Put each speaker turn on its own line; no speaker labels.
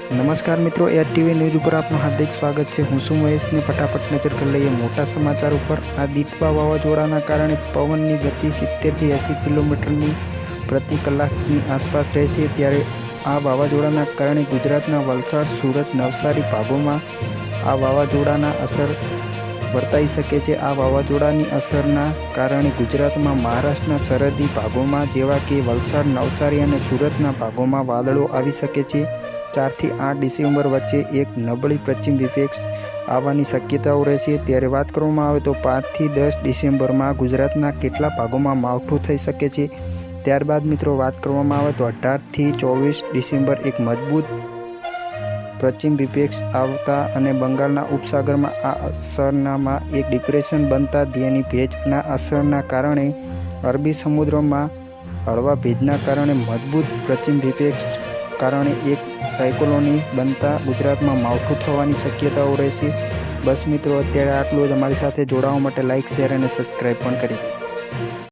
નમસ્કાર મિત્રો, air TV news ઉપર આપનું હાર્દિક સ્વાગત છે। હું છું મહેશને ફટાફટ નજર કરી લઈએ મોટા સમાચાર ઉપર। આ દિત્વા વાવાઝોડાના કારણે પવનની ગતિ 70થી 80 કિલોમીટરની પ્રતિ કલાકની આસપાસ રહેશે। ત્યારે આ વાવાઝોડાના કારણે ગુજરાતના વલસાડ, સુરત, નવસારી ભાગોમાં આ વાવાઝોડાના અસર વર્તાઈ શકે છે। આ વાવાઝોડાની અસરના કારણે ગુજરાતમાં મહારાષ્ટ્રના સરહદી ભાગોમાં જેવા કે વલસાડ, નવસારી અને સુરતના ભાગોમાં વાદળો આવી શકે છે। 4 થી 8 ડિસેમ્બર વચ્ચે એક નબળી પશ્ચિમ વિક્ષેપ આવવાની શક્યતાઓ રહેશે। ત્યારે વાત કરવામાં આવે તો 5 થી 10 ડિસેમ્બરમાં ગુજરાતના કેટલા ભાગોમાં માવઠું થઈ શકે છે। ત્યારબાદ મિત્રો વાત કરવામાં આવે તો 18 થી 24 ડિસેમ્બર એક મજબૂત પશ્ચિમ વિક્ષેપ આવતા અને બંગાળના ઉપસાગરમાં આ અસરનામાં એક ડિપ્રેશન બનતા જેની ભેજના અસરના કારણે અરબી સમુદ્રમાં હળવા ભેજના કારણે મજબૂત પશ્ચિમ વિક્ષેપ કારણે એક સાયક્લોની બનતા ગુજરાતમાં માવઠું થવાની શક્યતાઓ રહેશે। બસ મિત્રો, અત્યારે આટલું જ। અમારી સાથે જોડાવા માટે લાઇક, શેર અને સબસ્ક્રાઈબ પણ કરી દો।